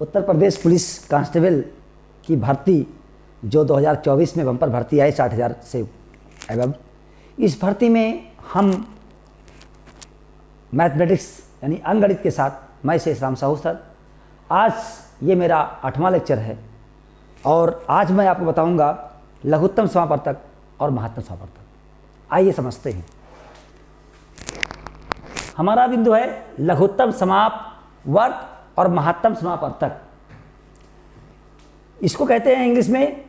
Uttar Pradesh police constable की भर्ती जो 2024 में बम्पर भर्ती आई 60,000 से एवं, इस भर्ती में हम मैथमेटिक्स यानी अंकगणित के साथ मैं शेष राम साहू सर, आज ये मेरा 8वां लेक्चर है और आज मैं आपको बताऊंगा लघुत्तम समापवर्तक और महत्तम समापवर्तक। आइए समझते हैं। हमारा बिंदु है लघुत्तम समापवर्तक और महत्तम समापवर्तक। इसको कहते हैं इंग्लिश में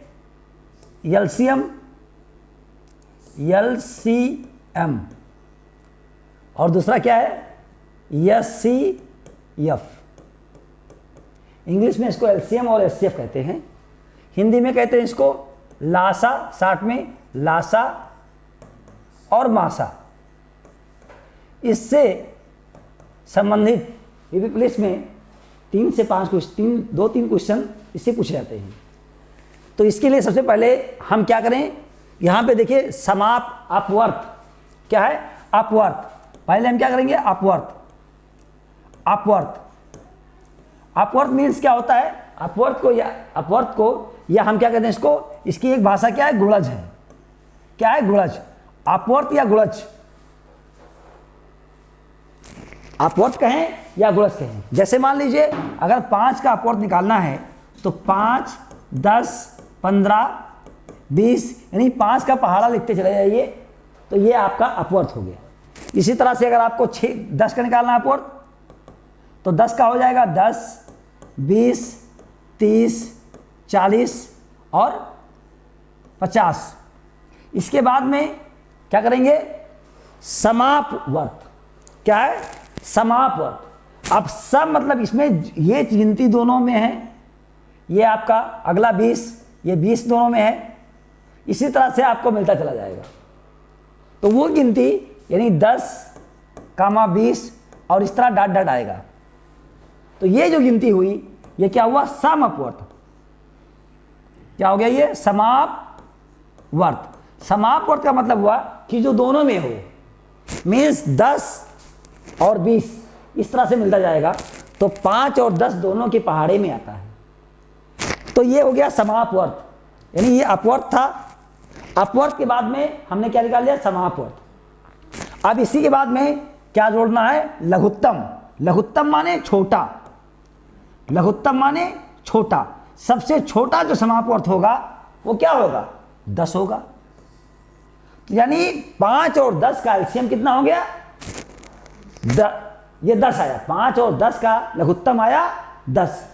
एलसीएम, एलसीएम, और दूसरा क्या है एचसीएफ। इंग्लिश में इसको एलसीएम और एचसीएफ कहते हैं, हिंदी में कहते हैं इसको लासा, 60 में लासा और मासा। इससे संबंधित यूपी पुलिस में 3 से 5 क्वेश्चन, 2-3 क्वेश्चन इससे पूछे जाते हैं। तो इसके लिए सबसे पहले हम क्या करें, यहाँ पे देखिए समाप अपवर्त क्या है, अपवर्त। पहले हम क्या करेंगे अपवर्त। अपवर्त, अपवर्त मीन्स क्या होता है, अपवर्त को या हम क्या कहते हैं इसको, इसकी एक भाषा क्या है, गुणज है। क्या है, गुणज। अपवर्त या गुणज, अपवर्त कहें या गुणज कहें। जैसे मान लीजिए अगर 5 का अपवर्त निकालना है तो 5, 10, 15, 20 यानी 5 का पहाड़ा लिखते चले जाइए तो ये आपका अपवर्त हो गया। इसी तरह से अगर आपको 10 का निकालना है अपवर्त तो 10 का हो जाएगा 10, 20, 30, 40 और 50। इसके बाद में क्या करेंगे, समापवर्त। क्या है, समापवर्त। अब सम मतलब इसमें ये गिनती दोनों में है, ये आपका अगला 20, ये 20 दोनों में है। इसी तरह से आपको मिलता चला जाएगा। तो वो गिनती यानी 10, 20 और इस तरह डॉट डॉट आएगा। तो ये जो गिनती हुई ये क्या हुआ, समापवर्त। क्या हो गया, ये समापवर्त। समापवर्त का मतलब हुआ कि जो दोनों में हो, मीन्स 10 और 20 इस तरह से मिलता जाएगा। तो 5 और 10 दोनों के पहाड़े में आता है। तो ये हो गया समापवर्त, यानी ये अपवर्त था। अपवर्त के बाद में हमने क्या निकाल लिया, समापवर्त। अब इसी के बाद में क्या जोड़ना है, लघुत्तम। लघुत्तम माने छोटा, लघुत्तम माने छोटा। सबसे छोटा जो समापवर्त होगा वो क्या होगा, 10 होगा। तो यानी 5 और 10 का एलसीएम कितना हो गया, ये 10 आया। 5 और 10 का लघुत्तम आया 10।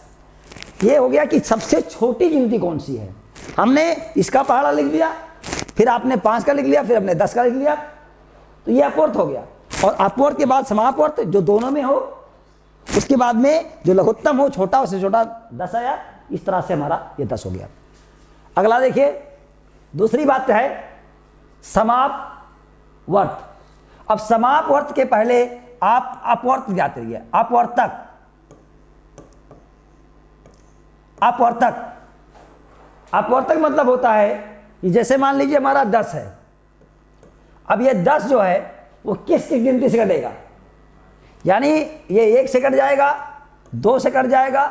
ये हो गया कि सबसे छोटी गिनती कौन सी है। हमने इसका पहाड़ा लिख दिया, फिर आपने 5 का लिख लिया, फिर हमने 10 का लिख लिया, तो ये अपवर्त हो गया। और अपवर्त के बाद समापवर्त जो दोनों में हो, उसके बाद में जो लघुत्तम हो छोटा, उससे छोटा 10 आया। इस तरह से हमारा ये 10 हो गया। अगला देखिए, दूसरी बात है समापवर्त। अब समापवर्त के पहले आप अपवर्त ज्ञात करिए, अपवर्तक। अपवर्तक, अपवर्तक मतलब होता है कि जैसे मान लीजिए हमारा 10 है। अब ये 10 जो है वो किस गिनती से कटेगा, यानी ये 1 से कट जाएगा, 2 से कट जाएगा,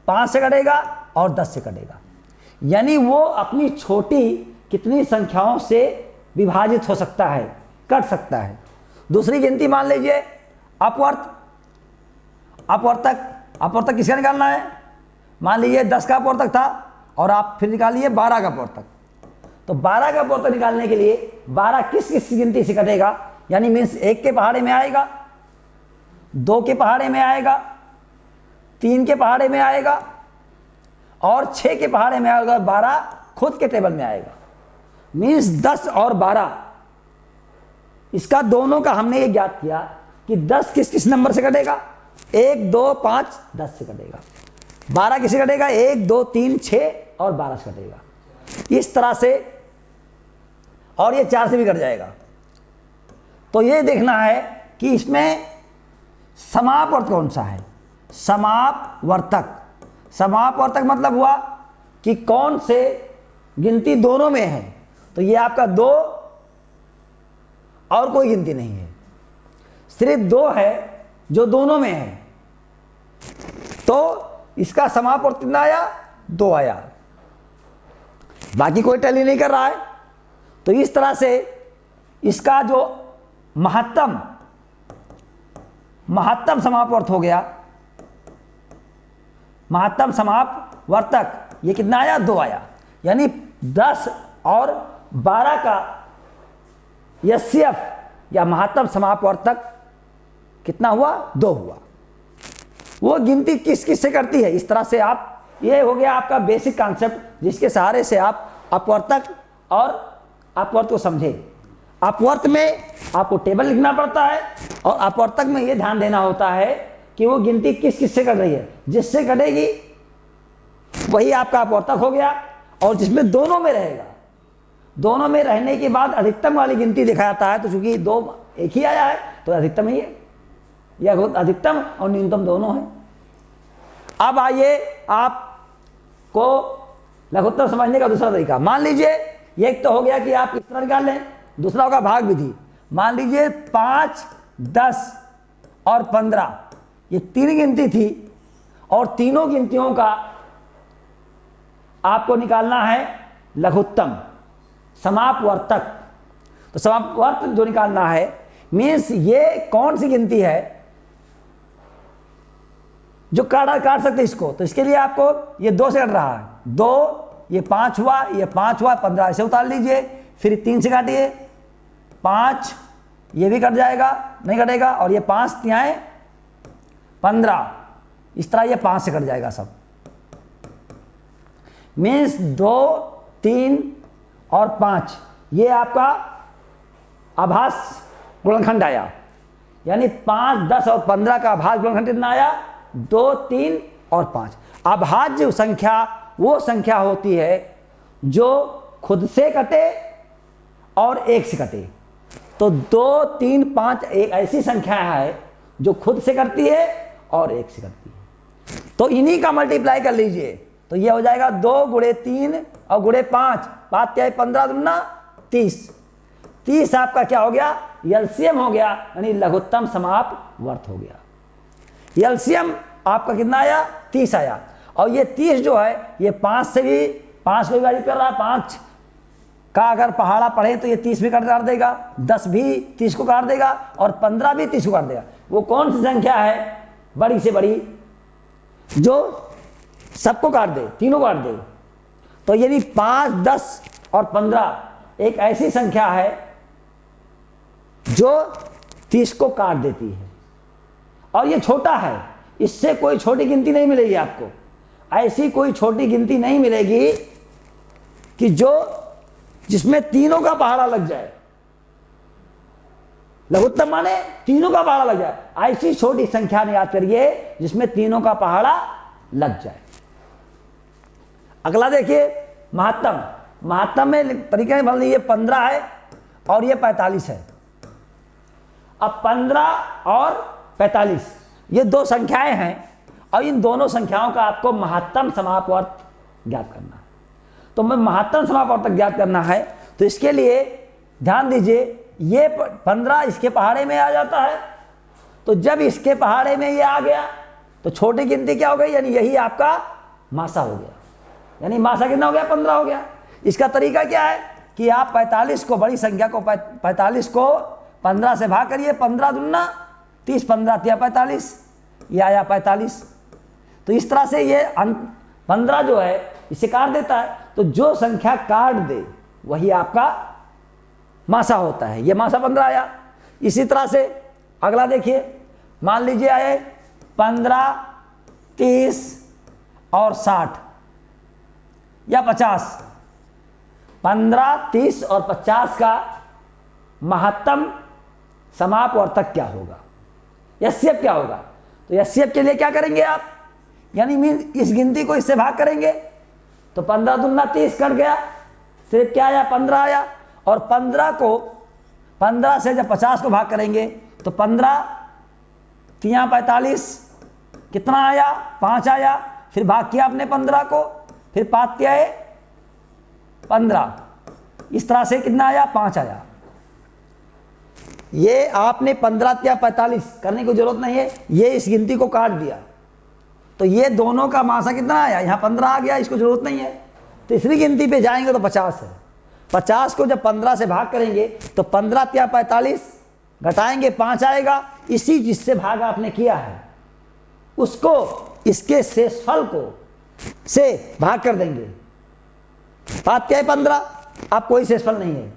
5 से कटेगा और 10 से कटेगा। यानी वो अपनी छोटी कितनी संख्याओं से विभाजित हो सकता है, कट सकता है। दूसरी गिनती मान लीजिए अपवर्त, अपवर्तक। अपवर्तक किसका निकालना है, मान लीजिए 10 का अपवर्तक था और आप फिर निकालिए 12 का अपवर्तक। तो 12 का अपवर्तक निकालने के लिए 12 किस किस गिनती से कटेगा, यानी मीन्स 1 के पहाड़े में आएगा, 2 के पहाड़े में आएगा, 3 के पहाड़े में आएगा और 6 के पहाड़े में आएगा, 12 खुद के टेबल में आएगा। मीन्स 10 और 12 इसका दोनों का हमने ये ज्ञात किया कि 10 किस किस नंबर से कटेगा, 1, 2, 5, 10 से कटेगा। 12 किसे कटेगा, 1, 2, 3, 6 और 12 से कटेगा। इस तरह से, और ये 4 से भी कट जाएगा। तो ये देखना है कि इसमें समापवर्त कौन सा है, समापवर्तक। समापवर्तक मतलब हुआ कि कौन से गिनती दोनों में है। तो ये आपका 2 और कोई गिनती नहीं है, सिर्फ 2 है जो दोनों में है। तो इसका समापवर्त कितना आया, 2 आया, बाकी कोई टैली नहीं कर रहा है। तो इस तरह से इसका जो महत्तम समापवर्त हो गया, महत्तम समापवर्तक ये कितना आया, 2 आया। यानी 10 और 12 का एचसीएफ या महत्तम समापवर्तक कितना हुआ, 2 हुआ। वो गिनती किस किस से करती है, इस तरह से आप, ये हो गया आपका बेसिक कॉन्सेप्ट जिसके सहारे से आप अपवर्तक और अपवर्त को समझे। अपवर्त में आपको टेबल लिखना पड़ता है और अपवर्तक में ये ध्यान देना होता है कि वो गिनती किस किस से कर रही है, जिससे कटेगी वही आपका अपवर्तक हो गया। और जिसमें दोनों में रहेगा, दोनों में रहने के बाद अधिकतम वाली गिनती दिखाया जाता है। तो चूंकि 2 एक ही आया है तो अधिकतम ही है, यह अधिकतम और न्यूनतम दोनों है। अब आइए आपको लघुत्तम समझने का दूसरा तरीका। मान लीजिए ये एक तो हो गया कि आप किस तरह निकाल लें, दूसरा होगा भाग विधि। मान लीजिए 5, 10 और 15 ये 3 गिनती थी और तीनों गिनतियों का आपको निकालना है लघुत्तम समापवर्तक। तो समापवर्तक जो निकालना है मीन्स ये कौन सी गिनती है जो काट सकते इसको। तो इसके लिए आपको ये 2 से कट रहा है, 2, ये 5 हुआ, ये 5 हुआ, 15 ऐसे उतार लीजिए, फिर 3 से काटिए, 5 ये भी कट जाएगा, नहीं कटेगा, और ये 5 तिहाई 15, इस तरह ये 5 से कट जाएगा सब। मीन्स 2, 3 और 5 ये आपका आभास गुणनखंड आया। यानी 5, 10 और 15 का आभास गुणनखंड कितना आया, 2, 3 और 5। अभाज्य संख्या वो संख्या होती है जो खुद से कटे और 1 से कटे। तो 2, 3, 5 एक ऐसी संख्या है जो खुद से करती है और 1 से करती है। तो इन्हीं का मल्टीप्लाई कर लीजिए, तो ये हो जाएगा 2 गुणे 3 और गुणे 5, 5 तिहाई 15 दूना 30। 30 आपका क्या हो गया, एलसीएम हो गया, यानी लघुत्तम समापवर्त हो गया। एलसीएम आपका कितना आया, 30 आया। और ये 30 जो है ये 5 से भी, 5 को भी विभाजित कर रहा है, 5 का अगर पहाड़ा पढ़े तो ये 30 भी काट देगा, 10 भी 30 को काट देगा और 15 भी 30 को काट देगा। वो कौन सी संख्या है बड़ी से बड़ी जो सबको काट दे, तीनों काट दे। तो यदि 5, 10 और 15 एक ऐसी संख्या है जो 30 को काट देती है और ये छोटा है, इससे कोई छोटी गिनती नहीं मिलेगी आपको। ऐसी कोई छोटी गिनती नहीं मिलेगी कि जो जिसमें तीनों का पहाड़ा लग जाए। लघुत्तम माने तीनों का पहाड़ा लग जाए, ऐसी छोटी संख्या में याद करिए जिसमें तीनों का पहाड़ा लग जाए। अगला देखिए महत्तम। महत्तम में तरीके मान लीजिए 15 है और ये 45 है। अब 15 और 45 ये 2 संख्याएं हैं और इन दोनों संख्याओं का आपको महत्तम समापवर्त ज्ञात करना है। तो मैं महत्तम समापवर्तक ज्ञात करना है तो इसके लिए ध्यान दीजिए, ये 15 इसके पहाड़े में आ जाता है। तो जब इसके पहाड़े में ये आ गया तो छोटी गिनती क्या हो गई, यानी यही आपका मासा हो गया। यानी मासा कितना हो गया, 15 हो गया। इसका तरीका क्या है कि आप 45 को, बड़ी संख्या को 45 को 15 से भाग करिए, 15 दूना 30, 15 तिया 45, ये आया 45। तो इस तरह से ये 15 जो है इसे काट देता है। तो जो संख्या काट दे वही आपका मासा होता है। ये मासा 15 आया। इसी तरह से अगला देखिए, मान लीजिए आए 15, 30 और 60 या 50। 15, 30 और 50 का महत्तम समापवर्तक क्या होगा, एचसीएफ क्या होगा। तो एचसीएफ के लिए क्या करेंगे आप, यानी मीन इस गिनती को इससे भाग करेंगे तो 15 दूना 30 कट गया, सिर्फ क्या आया, 15 आया। और 15 से जब 50 को भाग करेंगे तो 15 तिया 45, कितना आया, 5 आया। फिर भाग किया आपने 15 को, फिर 5 तिया 15, इस तरह से कितना आया, 5 आया। ये आपने 15 तिया 45 करने की जरूरत नहीं है, ये इस गिनती को काट दिया। तो ये दोनों का मासा कितना आया, यहाँ 15 आ गया, इसको जरूरत नहीं है। तीसरी गिनती पे जाएंगे तो 50 है। 50 को जब 15 से भाग करेंगे तो 15 या 45, घटाएंगे 5 आएगा। इसी जिससे भाग आपने किया है उसको इसके शेषफल को से भाग कर देंगे। बात क्या है, 15। अब कोई शेषफल नहीं है।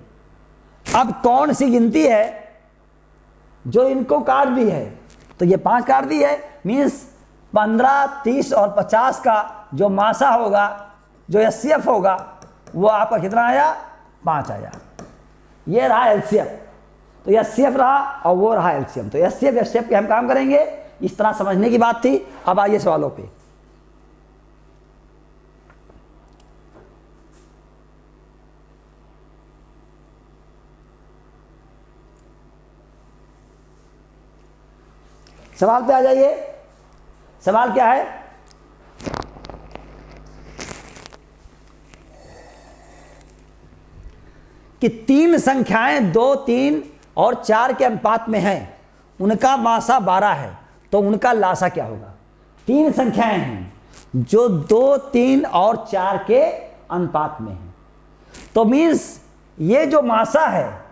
अब कौन सी गिनती है जो इनको काट दी है, तो ये 5 काट दी है। मीन्स 15, 30 और 50 का जो मासा होगा, जो एचसीएफ होगा, वो आपका कितना आया, 5 आया। ये रहा एलसीएफ। तो एचसीएफ रहा और वो रहा एलसीएम। तो एचसीएफ के हम काम करेंगे। इस तरह समझने की बात थी। अब आइए सवालों पे। सवाल पे आ जाइए। सवाल क्या है, कि 3 संख्याएं 2, 3 और 4 के अनुपात में हैं, उनका मासा 12 है, तो उनका लासा क्या होगा। 3 संख्याएं हैं जो 2, 3 और 4 के अनुपात में हैं। तो मीन्स ये जो मासा है,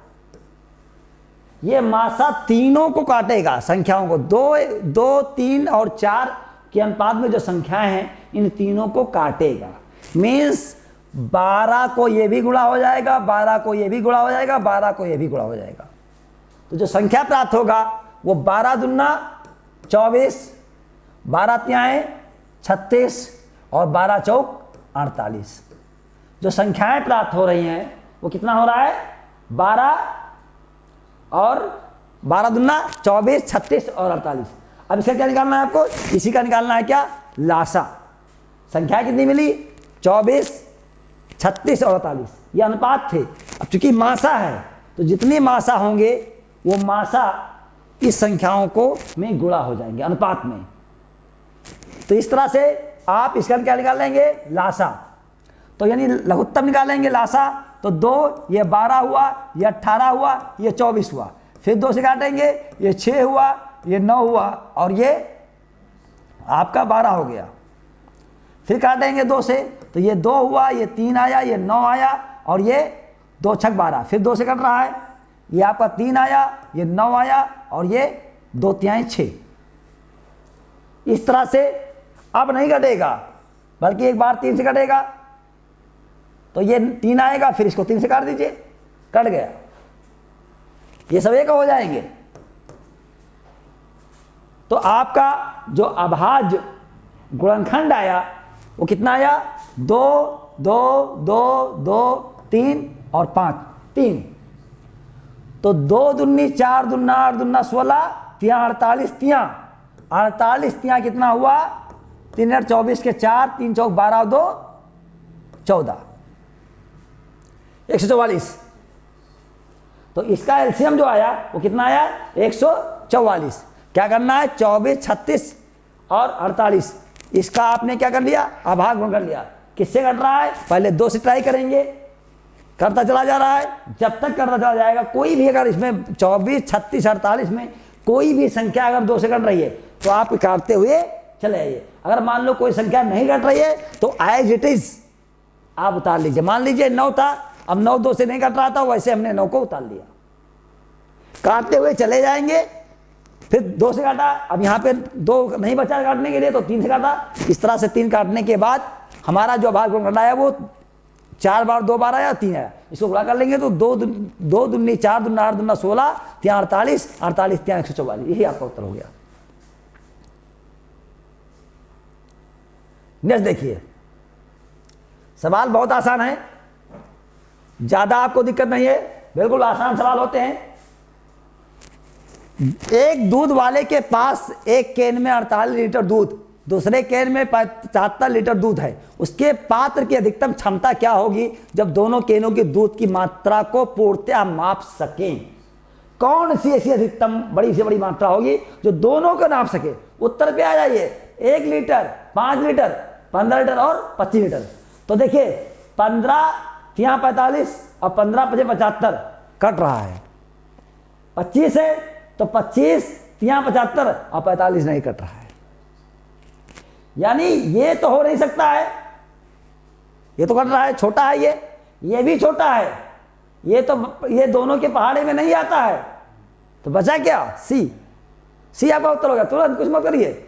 ये मासा तीनों को काटेगा, संख्याओं को। 2, 3 और 4 के अनुपात में जो संख्याएं हैं, इन तीनों को काटेगा। मीन्स 12 को ये भी गुणा हो जाएगा, 12 को ये भी गुणा हो जाएगा, 12 को ये भी गुणा हो जाएगा। तो जो संख्या प्राप्त होगा वो 12 दूना 24, 12 तिहाई 36 और 12 चौक 48। जो संख्याएं प्राप्त हो रही हैं वो कितना हो रहा है, 12 और 12 दूना 24, 36 और 48। अब इसका क्या निकालना है आपको, इसी का निकालना है क्या, लासा। संख्या कितनी मिली, 24, 36 और 48। ये अनुपात थे। अब चूंकि मासा है तो जितने मासा होंगे वो मासा इस संख्याओं को में गुणा हो जाएंगे अनुपात में। तो इस तरह से आप इसका क्या निकाल लेंगे, लासा। तो यानी लघुत्तम निकालेंगे लासा। तो 2, ये 12 हुआ, ये 18 हुआ, ये 24 हुआ। फिर 2 से काटेंगे, ये 6 हुआ, ये 9 हुआ और ये आपका 12 हो गया। फिर काटेंगे 2 से, तो ये 2 हुआ, ये 3 आया, ये 9 आया और ये 2 छक 12। फिर 2 से कट रहा है, ये आपका 3 आया, ये 9 आया और ये 2 तिहाई 6। इस तरह से अब नहीं कटेगा, बल्कि एक बार 3 से कटेगा। तो ये 3 आएगा, फिर इसको 3 से काट दीजिए, कट गया। ये सब एक हो जाएंगे। तो आपका जो अभाज्य गुणनखंड आया वो कितना आया, 2, 2, 2, 2, 3 और 5, 3। तो 2 दूनी 4 दूना 8 दूना 16, तिया 48, तिया 48 तिया कितना हुआ, 3 और 24 के 4, 3 चौक 12 और 2 14, 144। तो इसका एलसीएम जो आया वो कितना आया, 144। क्या करना है, 24, 36 और 48। इसका आपने क्या कर लिया, अभाग गुण कर लिया। किससे कट रहा है, पहले 2 से ट्राई करेंगे, करता चला जा रहा है। जब तक करता चला जाएगा, कोई भी अगर इसमें 24, 36, 48 में कोई भी संख्या अगर 2 से कट रही है तो आप काटते हुए चले आइए। अगर मान लो कोई संख्या नहीं कट रही है तो एज इट इज आप उतार लीजिए। मान लीजिए 9 था, अब 9 2 से नहीं कट रहा था, वैसे हमने 9 को उतार लिया। काटते हुए चले जाएंगे। फिर 2 से काटा, अब यहाँ पे 2 नहीं बचा काटने के लिए तो 3 से काटा। इस तरह से 3 काटने के बाद हमारा जो भाग गुण आया वो 4 बार 2 बार आया, 3 आया। इसको गुणा कर लेंगे तो 2 दूनी 4 दूना 8 दूना 16, ત્યાં 48, 48 ત્યાં 144। यही आपका उत्तर हो गया। नेक्स्ट देखिए, सवाल बहुत आसान है, ज्यादा आपको दिक्कत नहीं है, बिल्कुल आसान सवाल होते हैं। एक दूध वाले के पास एक कैन में 48 लीटर दूध, दूसरे कैन में 75 लीटर दूध है। उसके पात्र की अधिकतम क्षमता क्या होगी जब दोनों कैनों के दूध की मात्रा को पूर्णतः माप सकें। कौन सी ऐसी अधिकतम बड़ी से बड़ी मात्रा होगी जो दोनों को नाप सके। उत्तर पे आ जाइए, 1 लीटर, 5 लीटर, 15 लीटर और 25 लीटर। तो देखिए 15 यहाँ 45 और 15 5 75 कट रहा है। 25 है तो 25 यहाँ 75 और 45 नहीं कट रहा है। यानी ये तो हो नहीं सकता है, ये तो कट रहा है, छोटा है ये भी छोटा है, ये दोनों के पहाड़े में नहीं आता है, तो बचा क्या? सी आपका उत्तर हो गया। तुरंत कुछ मत करिए,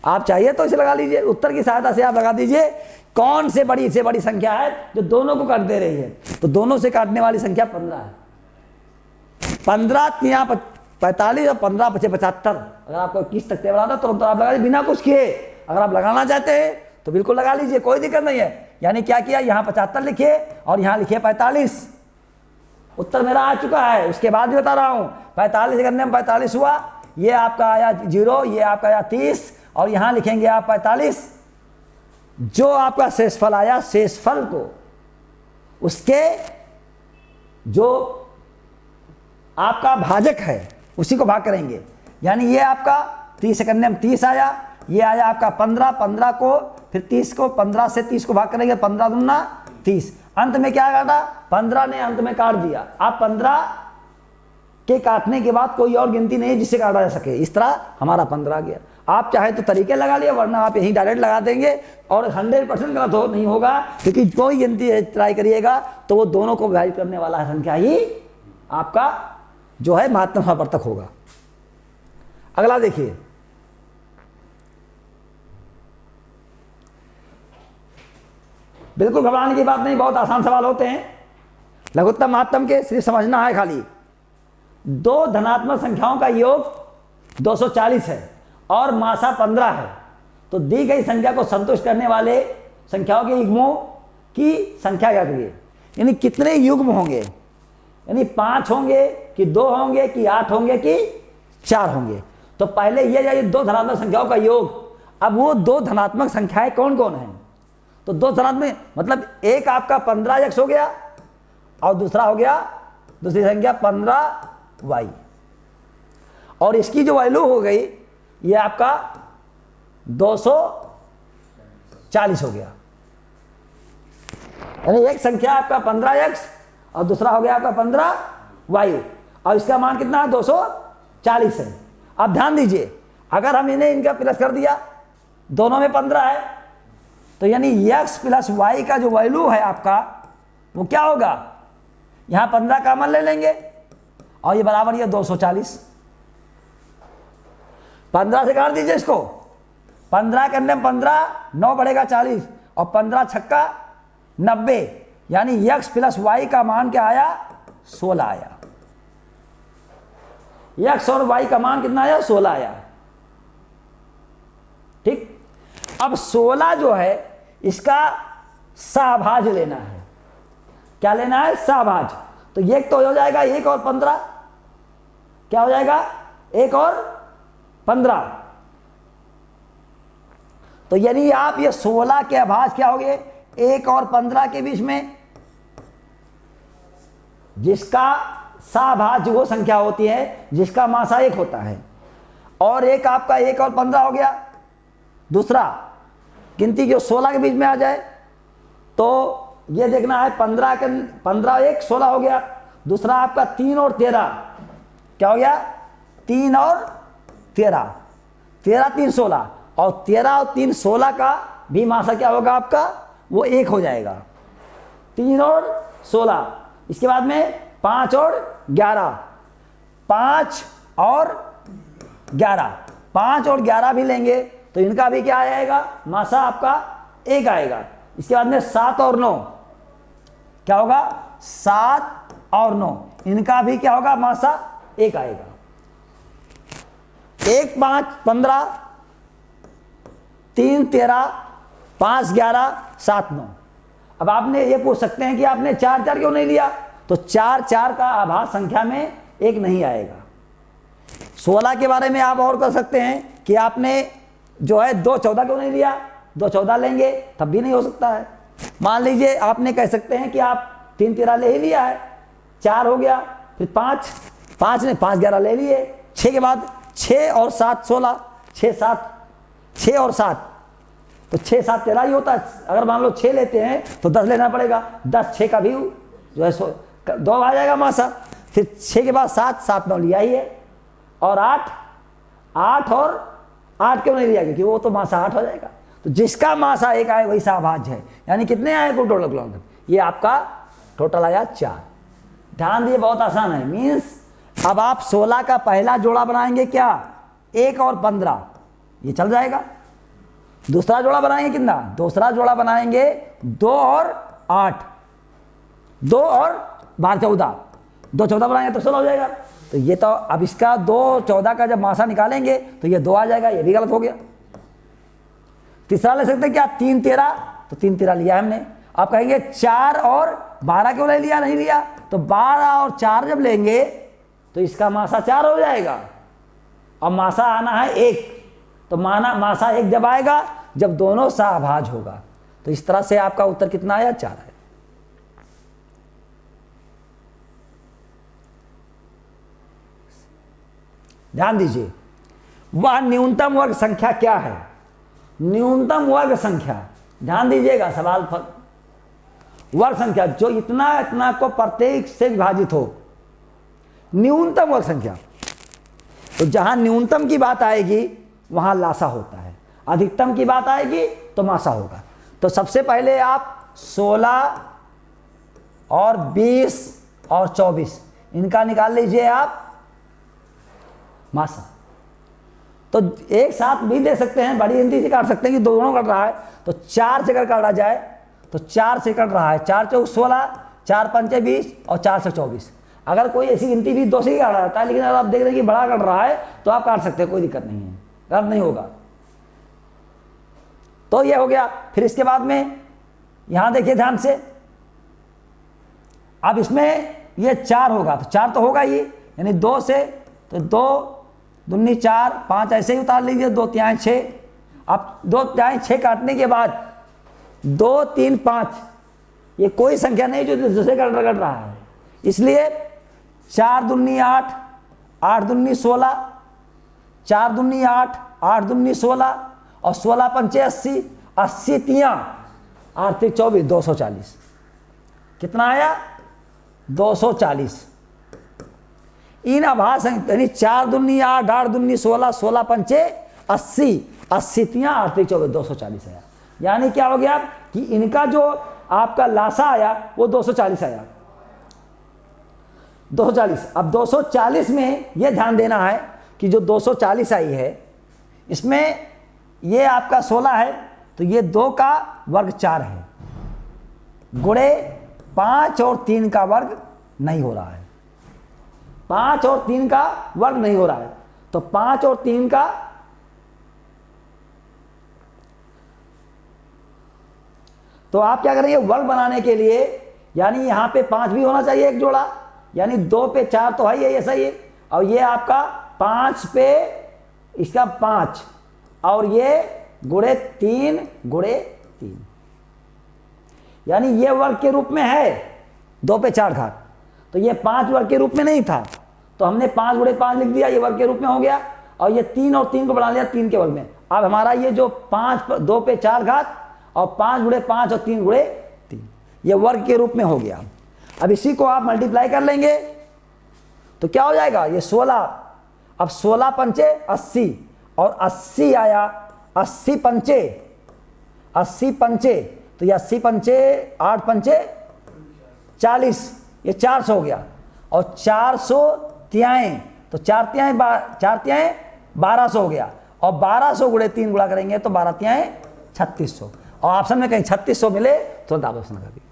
आप चाहिए तो इसे लगा लीजिए, उत्तर की सहायता से आप लगा दीजिए कौन से बड़ी संख्या है जो दोनों को काट दे रही है। तो दोनों से काटने वाली संख्या 15 है। 15 3 45 और 15 5 75। अगर आपको 21 तक टेबल आता तो आप लगा दीजिए बिना कुछ किए। अगर आप लगाना चाहते हैं तो बिल्कुल लगा लीजिए, कोई दिक्कत नहीं है। यानी क्या किया, यहाँ 75 लिखिए और यहाँ लिखिए 45। उत्तर मेरा आ चुका है। उसके बाद भी बता रहा हूँ, 45 करने में 45 हुआ, ये आपका आया 0, ये आपका आया 30 और यहाँ लिखेंगे आप 45। जो आपका शेषफल आया, शेषफल को उसके जो आपका भाजक है उसी को भाग करेंगे। यानी ये आपका 30 करने में 30 आया, ये आया आपका 15, 15 को फिर 30 को 15 से 30 को भाग करेंगे, 15 दूना 30। अंत में क्या काटा? 15 ने अंत में काट दिया। आप 15 के काटने के बाद कोई और गिनती नहीं जिससे काटा जा सके। इस तरह हमारा 15 आ गया। आप चाहे तो तरीके लगा लिए, वरना आप यहीं डायरेक्ट लगा देंगे और 100% गलत नहीं होगा, क्योंकि कोई गिनती ट्राई करिएगा तो वो दोनों को विभाजित करने वाला संख्या ही आपका जो है महत्तम समापवर्तक होगा। अगला देखिए, बिल्कुल घबराने की बात नहीं, बहुत आसान सवाल होते हैं। लघुत्तम महत्तम के सिर्फ समझना है खाली। दो धनात्मक संख्याओं का योग 240 है और मासा 15 है, तो दी गई संख्या को संतुष्ट करने वाले संख्याओं के युग्मों की संख्या क्या करिए। यानी कितने युग्म होंगे, यानी 5 होंगे कि 2 होंगे कि 8 होंगे कि 4 होंगे। तो पहले ये दो धनात्मक संख्याओं का योग। अब वो दो धनात्मक संख्याएं कौन कौन हैं? तो दो धनात्मक मतलब एक आपका 15x हो गया और दूसरा हो गया दूसरी संख्या 15y, और इसकी जो वैल्यू हो गई ये आपका 240 हो गया। यानी एक संख्या आपका 15x और दूसरा हो गया आपका 15y, और इसका मान कितना है? 240 है। अब ध्यान दीजिए, अगर हम इन्हें इनका प्लस कर दिया, दोनों में 15 है, तो यानी x प्लस y का जो वैल्यू है आपका वो क्या होगा? यहां 15 कॉमन ले लेंगे और ये बराबर ये 240। 15 से काट दीजिए इसको, 15 करने में 15, 9 बढ़ेगा 40 और 15 छक्का 90, यानी x प्लस y का मान क्या आया? 16 आया। x और y का मान कितना आया? 16 आया। ठीक। अब 16 जो है इसका सहभाज लेना है। क्या लेना है? सहभाज। तो ये तो हो जाएगा 1 और 15, क्या हो जाएगा? 1 और 15। तो यानी आप ये 16 के अभाज क्या हो गए? 1 और 15 के बीच में, जिसका सहभाज वो संख्या होती है जिसका मासा 1 होता है, और एक आपका 1 और 15 हो गया। दूसरा गिनती जो 16 के बीच में आ जाए तो ये देखना है 15 1 16 हो गया। दूसरा आपका 3 और 13 क्या हो गया? 3 और 13, 13 3 16, और 13 और 3 16 का भी मासा क्या होगा आपका? वो 1 हो जाएगा। 3 और 16, इसके बाद में 5 और 11, 5 और 11, 5 और 11 भी लेंगे तो इनका भी क्या आएगा? मासा आपका 1 आएगा। इसके बाद में 7 और 9 क्या होगा? 7 और 9, इनका भी क्या होगा? मासा 1 आएगा। 1 5 15, 3 13, 5 11, 7 9। अब आपने ये पूछ सकते हैं कि आपने 4 4 क्यों नहीं लिया? तो 4 4 का आभास संख्या में 1 नहीं आएगा। 16 के बारे में आप और कर सकते हैं कि आपने जो है 2 14 क्यों नहीं लिया? 2 14 लेंगे तब भी नहीं हो सकता है। मान लीजिए आपने कह सकते हैं कि आप 3 13 ले ही लिया है, 4 हो गया, फिर 5 5 ने 5 11 ले लिए, 6 के बाद 6 और 7 16, 6 7 6 और 7, तो 6 7 13 ही होता है। अगर मान लो 6 लेते हैं तो 10 लेना पड़ेगा, 10 6 का भी जो है 2 आ जाएगा मासा। फिर 6 के बाद 7 7 9 लिया ही है, और 8 8 और 8 क्यों नहीं लिया, क्योंकि वो तो मासा 8 हो जाएगा। तो जिसका मासा 1 आए वही सहभाज्य है। यानी कितने आए कुल टोटल किलोमीटर, ये आपका टोटल आया 4। ध्यान दिए, बहुत आसान है। मीन्स अब आप 16 का पहला जोड़ा बनाएंगे क्या, 1 और 15, ये चल जाएगा। दूसरा जोड़ा बनाएंगे कितना, दूसरा जोड़ा बनाएंगे 2 और 8, 2 और 12 14, 2 14 बनाएंगे तो 16 हो जाएगा। तो ये तो अब इसका 2 14 का जब मासा निकालेंगे तो ये 2 आ जाएगा, ये भी गलत हो गया। तीसरा ले सकते हैं क्या, 3 13, तो 3 13 लिया हमने। आप कहेंगे 4 और 12 क्यों नहीं लिया, नहीं लिया, तो 12 और 4 जब लेंगे तो इसका मासा 4 हो जाएगा और मासा आना है 1। तो मासा 1 जब आएगा जब दोनों सहभाज होगा। तो इस तरह से आपका उत्तर कितना आया, 4 है। ध्यान दीजिए, वह न्यूनतम वर्ग संख्या क्या है, न्यूनतम वर्ग संख्या, ध्यान दीजिएगा सवाल पर, वर्ग संख्या जो इतना इतना को प्रत्येक से विभाजित हो, न्यूनतम वर्ग संख्या। तो जहां न्यूनतम की बात आएगी वहां लासा होता है, अधिकतम की बात आएगी तो मासा होगा। तो सबसे पहले आप 16 और 20 और 24 इनका निकाल लीजिए आप मासा। तो एक साथ भी दे सकते हैं, बड़ी गिनती से काट सकते हैं कि दोनों कट रहा है, तो 4 से काटा जाए तो 4 से कट रहा है, 4 चौक 16, 4 पंचे 20 और 4 से 24। अगर कोई ऐसी गिनती भी 2 से ही काटा जाता है, लेकिन अगर आप देख रहे हैं कि बड़ा कट रहा है तो आप काट सकते हैं, कोई दिक्कत नहीं है, गलत नहीं होगा। तो ये हो गया। फिर इसके बाद में यहां देखिए ध्यान से, अब इसमें ये 4 होगा तो 4 तो होगा ही, यानी 2 से, तो 2 दूनी 4, 5 ऐसे ही उतार लीजिए, 2 3 6। अब 2 3 6 काटने के बाद 2 3 5 ये कोई संख्या नहीं जो दूसरे कट रहा है, इसलिए 4 दूनी 8, 8 दूनी 16, 4 दूनी 8, 8 दूनी 16 और 16 पंचे 80, 80 तियां 8 24, 240। कितना आया, 240। इन आभास यानी 4 दूनी 8, 8 दूनी 16, 16 पंचे 80, 80 तियां 8 24, 240 आया। यानी क्या हो गया कि इनका जो आपका लासा आया वो 240 आया, 240। अब 240 में ये ध्यान देना है कि जो 240 आई है इसमें ये आपका 16 है, तो ये 2 का वर्ग 4 है, गुणे 5 और 3 का वर्ग नहीं हो रहा है, 5 और 3 का वर्ग नहीं हो रहा है। तो 5 और 3 का, तो आप क्या करेंगे, वर्ग बनाने के लिए, यानी यहां पे 5 भी होना चाहिए एक जोड़ा, यानी 2 पे 4 तो है ही, ऐसा ही है। और ये आपका 5 पे इसका 5 और ये गुणे 3 गुणे 3, यानी ये वर्ग के रूप में है 2 पे 4 घात। तो ये 5 वर्ग के रूप में नहीं था, तो हमने 5 गुणे 5 लिख दिया, ये वर्ग के रूप में हो गया। और ये 3 और 3 को बढ़ा लिया 3 के वर्ग में। अब हमारा ये जो 5 2 पे 4 घात और 5 गुणे 5 और 3 गुणे 3, ये वर्ग के रूप में हो गया। अब इसी को आप मल्टीप्लाई कर लेंगे तो क्या हो जाएगा, ये 16। अब 16 पंचे 80 और 80 आया, 80 पंचे 80 पंचे, तो ये 80 पंचे 8 पंचे 40, ये 400 हो गया। और 400 तिहाई, तो 4 तिहाई 1200 हो गया। और 1200 गुणे 3 गुणा करेंगे तो 12 तिहाई 3600। और ऑप्शन में कहीं 3600 मिले तो आप ऑप्शन कर दिए।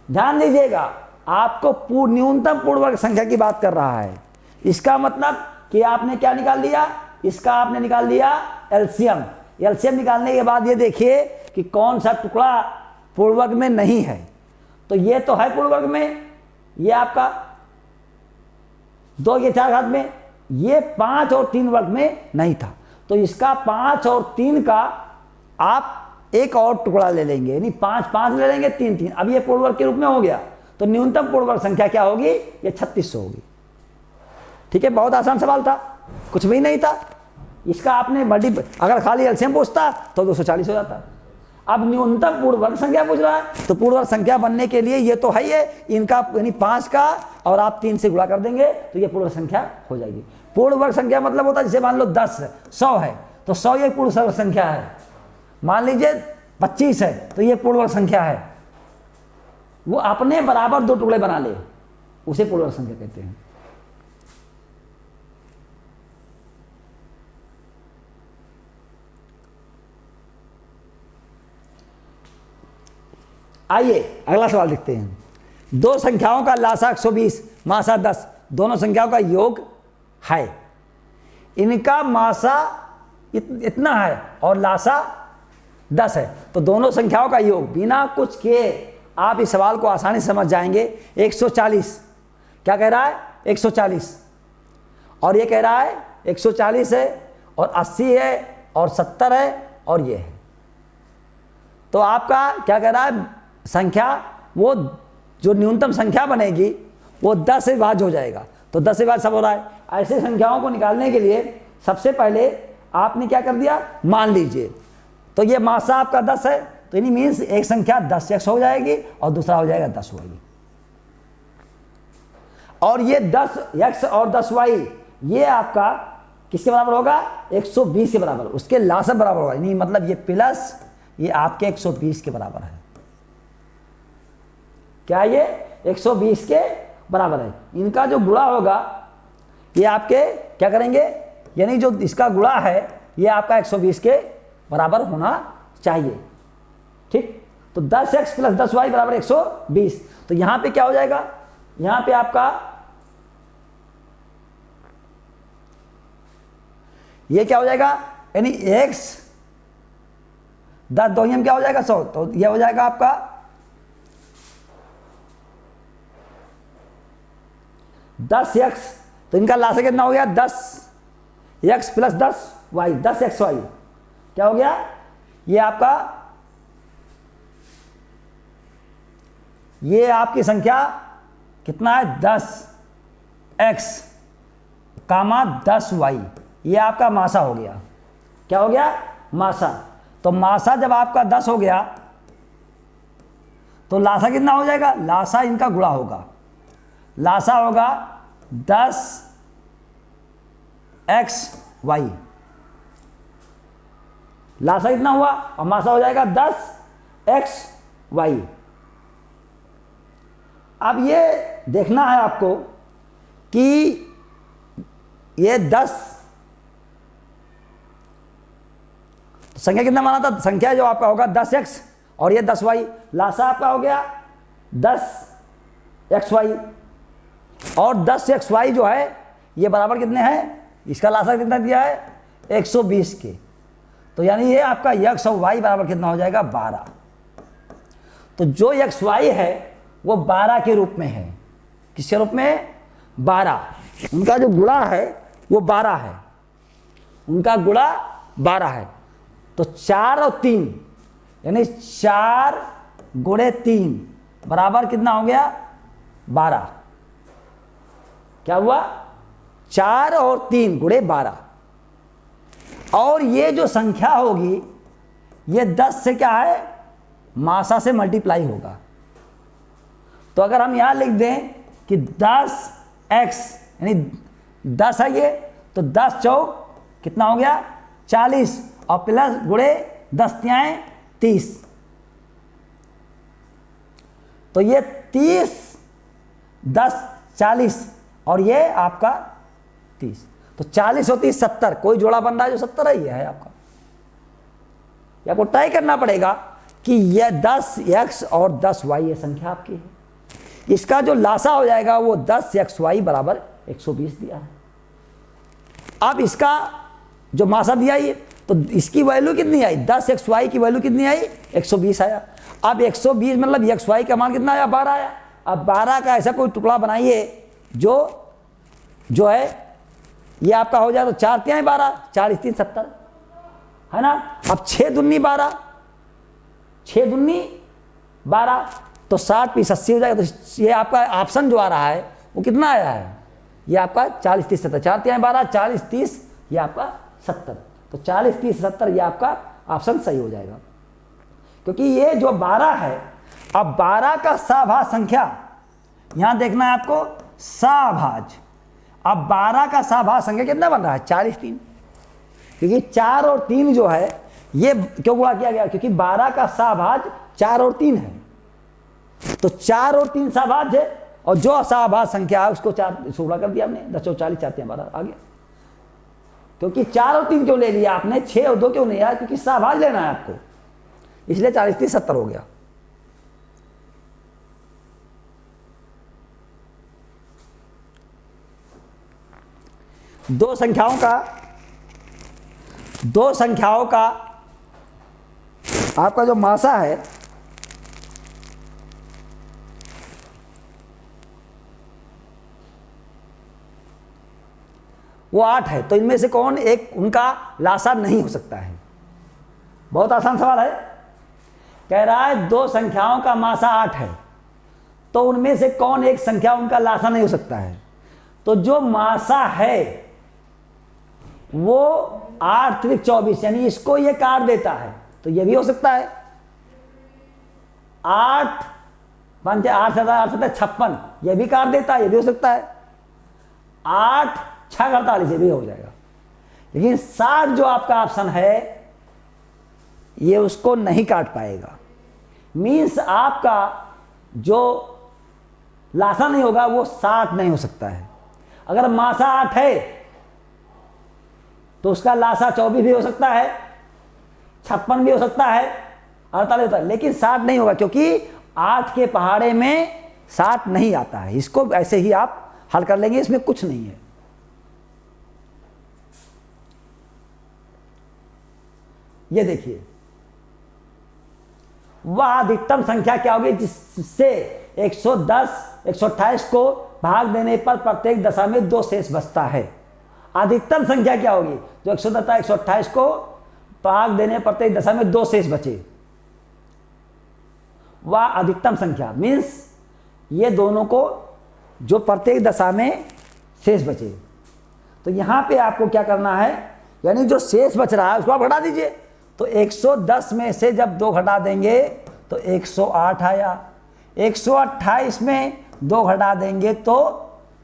ध्यान दीजिएगा, आपको न्यूनतम पूर्ण वर्ग संख्या की बात कर रहा है। इसका मतलब कि आपने क्या निकाल लिया, इसका आपने निकाल लिया एलसीएम। एलसीएम निकालने के बाद ये देखिए कि कौन सा टुकड़ा पूर्ण वर्ग में नहीं है। तो ये तो है पूर्ण वर्ग में, ये आपका 2 के 4 घात में, ये 5 और 3 वर्ग में नहीं था। तो इसका 5 और 3 का आप एक और टुकड़ा ले लेंगे, यानी 5 5 ले लेंगे, 3 3। अब ये पूर्ण वर्ग के रूप में हो गया। तो न्यूनतम पूर्ण वर्ग संख्या क्या होगी, ये 3600 होगी। ठीक है, बहुत आसान सवाल था, कुछ भी नहीं था। इसका आपने अगर खाली एलसीएम पूछता तो 240 हो जाता। अब न्यूनतम पूर्ण वर्ग संख्या पूछ रहा है, तो पूर्ण वर्ग संख्या बनने के लिए ये तो है, ये इनका यानी 5 का और आप 3 से गुणा कर देंगे तो ये पूर्ण वर्ग संख्या हो जाएगी। पूर्ण वर्ग संख्या मतलब होता है जैसे मान लो 10 है, 100 है तो 100 ये पूर्ण वर्ग संख्या है। मान लीजिए 25 है तो ये पूर्ण वर्ग संख्या है। वो अपने बराबर दो टुकड़े बना ले, उसे पूर्ण वर्ग संख्या कहते हैं। आइए अगला सवाल देखते हैं। दो संख्याओं का लासा 120, मासा 10, दोनों संख्याओं का योग है। इनका मासा इतना है और लासा 10 है, तो दोनों संख्याओं का योग बिना कुछ किए आप इस सवाल को आसानी से समझ जाएंगे। 140 क्या कह रहा है? 140 और ये कह रहा है 140 है और 80 है और 70 है और ये है। तो आपका क्या कह रहा है? संख्या वो जो न्यूनतम संख्या बनेगी वो 10 से विभाज्य हो जाएगा। तो 10 से विभाज्य सब हो रहा है। ऐसे संख्याओं को निकालने के लिए सबसे पहले आपने क्या कर दिया? मान लीजिए तो ये मासा आपका 10 है तो यानी मीन्स एक संख्या 10x हो जाएगी और दूसरा हो जाएगा 10y। और ये 10x और 10y ये आपका किसके बराबर होगा? 120 के बराबर, उसके लासा बराबर होगा। यानी मतलब ये प्लस ये आपके 120 के बराबर है। क्या ये 120 के बराबर है? इनका जो गुणा होगा ये आपके क्या करेंगे? यानी जो इसका गुणा है ये आपका 120 के बराबर होना चाहिए। ठीक, तो 10x प्लस 10y बराबर 120। तो यहां पे क्या हो जाएगा? यहां पे आपका ये क्या हो जाएगा? यानी x 10 2 क्या हो जाएगा? 100। तो ये हो जाएगा आपका 10x। तो इनका लासा कितना हो गया? 10x प्लस 10y, 10xy क्या हो गया? ये आपका ये आपकी संख्या कितना है? 10x कामा 10y, ये आपका मासा हो गया। क्या हो गया? मासा। तो मासा जब आपका 10 हो गया तो लासा कितना हो जाएगा? लासा इनका गुणा होगा, लासा होगा 10xy। लासा कितना हुआ और मासा हो जाएगा 10xy। अब ये देखना है आपको कि ये 10 संख्या कितना माना था? संख्या जो आपका होगा 10x और ये 10y। लासा आपका हो गया 10xy और 10xy जो है ये बराबर कितने हैं? इसका लासा कितना दिया है? 120 के। तो यानी ये आपका x और y बराबर कितना हो जाएगा? 12। तो जो xy है वो 12 के रूप में है। किसके रूप में? 12। उनका जो गुणा है वो 12 है, उनका गुणा 12 है। तो 4 और 3 यानी 4 गुणे 3 बराबर कितना हो गया? 12। क्या हुआ? 4 और 3 गुणे 12। और ये जो संख्या होगी ये 10 से क्या है? मासा से मल्टीप्लाई होगा। तो अगर हम यहां लिख दें कि 10x यानी 10 है ये, तो 10 चौक कितना हो गया? 40 और प्लस गुणे 10 तियाएं 30। तो ये 30 10 40 और ये आपका 30। तो 40 और 30 70, कोई जोड़ा बन रहा है जो 70 ही है आपका। ये आपको तय करना पड़ेगा कि यह 10x और 10y ये संख्या आपकी है। इसका जो लासा हो जाएगा वो 10xy बराबर 120 दिया है। अब इसका जो मासा दिया ये, तो इसकी वैल्यू कितनी आई? 10xy की वैल्यू कितनी आई? 120 आया। अब 120 मतलब xy का मान कितना आया? 12 आया। अब 12 का ऐसा कोई टुकड़ा बनाइए जो है ये आपका हो जाए तो 4 तिहाई 12, 4 3 70 है ना। अब 6 दूनी 12, 6 दूनी 12 तो 60 + 80 हो जाएगा। तो ये आपका ऑप्शन जो आ रहा है वो कितना आया है? ये आपका 40 30 70, 4 तिहाई 12, 40 30 ये आपका 70। तो 40 30 70 ये आपका ऑप्शन सही हो जाएगा, क्योंकि ये जो 12 है, अब 12 का सहभाज्य संख्या यहां देखना है आपको, सहभाज्य। अब 12 का सहभाज्य संख्या कितना बन रहा है? 40 3, क्योंकि 4 और 3 जो है ये क्यों गुणा किया गया? क्योंकि 12 का सहभाज्य 4 और 3 है, तो 4 और 3 सहभाज्य है, और जो असहभाज्य संख्या है उसको 4 से गुणा कर दिया हमने, 10 और 40 4 3 12 आ गया। क्योंकि 4 और 3 क्यों ले लिया आपने, 6 और 2 क्यों नहीं आया? क्योंकि सहभाज्य लेना है आपको, इसलिए 40 3 70 हो गया। दो संख्याओं का आपका जो मासा है वो 8 है, तो इनमें से कौन एक उनका लासा नहीं हो सकता है? बहुत आसान सवाल है। कह रहा है दो संख्याओं का मासा 8 है, तो उनमें से कौन एक संख्या उनका लासा नहीं हो सकता है? तो जो मासा है वो 8 त्रिक 24, यानी इसको ये काट देता है, तो ये भी हो सकता है। 8 5 8 7 8 7 56, ये भी काट देता है, ये भी हो सकता है। 8 6 48, ये भी हो जाएगा। लेकिन 60 जो आपका ऑप्शन है ये उसको नहीं काट पाएगा। मीन्स आपका जो लासा नहीं होगा वो 60 नहीं हो सकता है। अगर मासा 8 है तो उसका लासा 24 भी हो सकता है, 56 भी हो सकता है, 48 होता है, लेकिन 60 नहीं होगा, क्योंकि 8 के पहाड़े में 60 नहीं आता है। इसको ऐसे ही आप हल कर लेंगे, इसमें कुछ नहीं है। ये देखिए, वह अधिकतम संख्या क्या होगी जिससे 110 128 को भाग देने पर प्रत्येक दशा में 2 शेष बचता है? अधिकतम संख्या क्या होगी जो 110 128 को भाग देने प्रत्येक दशा में 2 शेष बचे? वह अधिकतम संख्या मीन्स ये दोनों को जो प्रत्येक दशा में शेष बचे। तो यहां पे आपको क्या करना है, यानी जो शेष बच रहा है उसको आप घटा दीजिए। तो 110 में से जब 2 घटा देंगे तो 108 आया, 128 में 2 घटा देंगे तो